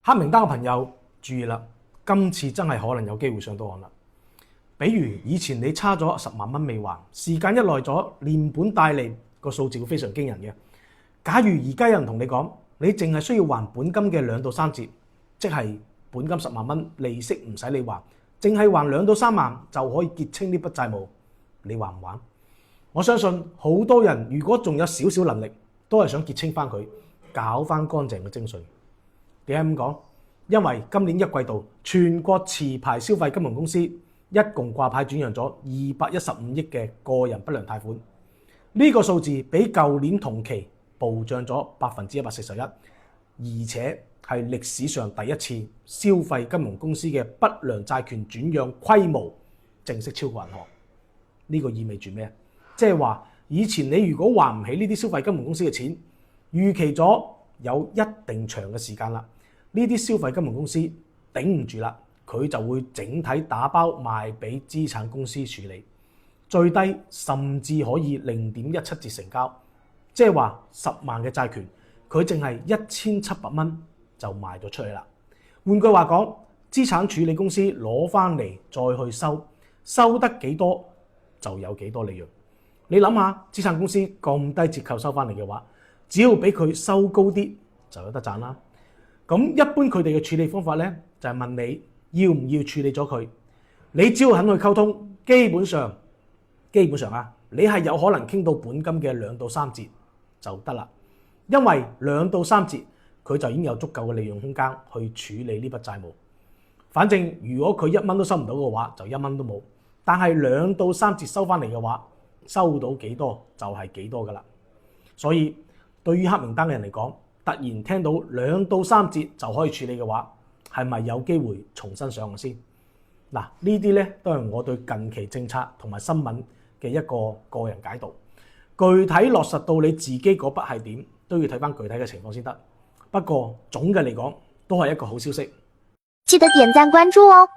黑名單嘅朋友注意啦，今次真係可能有機會上到岸啦。比如以前你差咗10萬蚊未還，時間一耐咗，連本帶利個數字會非常驚人嘅。假如而家有人同你講，你淨係需要還本金嘅2到3折，即係本金10萬蚊，利息唔使你還，淨係還2到3萬就可以結清呢筆債務，你還唔還？我相信好多人如果仲有少少能力，都係想結清翻佢，搞翻乾淨嘅徵稅。點解咁講？因為今年1季度全國持牌消費金融公司一共掛牌轉讓咗215億嘅個人不良貸款，呢個數字比舊年同期暴漲咗141%，而且係歷史上第一次消費金融公司嘅不良債權轉讓規模正式超過銀行。呢個意味住咩？即係話以前你如果還唔起呢啲消費金融公司嘅錢，預期咗有一定長嘅時間啦，呢啲消費金融公司頂唔住啦，佢就會整體打包賣俾資產公司處理，最低甚至可以0.17折成交，即係話10萬嘅債權，佢淨係1700蚊就賣咗出去啦。換句話講，資產處理公司攞翻嚟再去收得幾多就有幾多利潤。你諗下，資產公司咁低折扣收翻嚟嘅話，只要俾佢收高啲就有得賺啦。咁一般佢哋嘅處理方法呢，就係問你要唔要處理咗佢。你只要肯去溝通，基本上你係有可能傾到本金嘅2到3折就得啦。因為2到3折佢就已經有足夠嘅利潤空間去處理呢筆債務。反正如果佢1蚊都收唔到嘅話，就1蚊都冇。但係2到3折收翻嚟嘅話，收到幾多就係幾多噶啦。所以對於黑名單嘅人嚟講，突然聽到2到3折就可以處理嘅話，係咪有機會重新上岸先？嗱，呢啲咧都係我對近期政策同埋新聞嘅一個個人解讀。具體落實到你自己嗰筆係點，都要睇翻具體嘅情況先得。不過總嘅嚟講，都係一個好消息。記得點讚關注哦。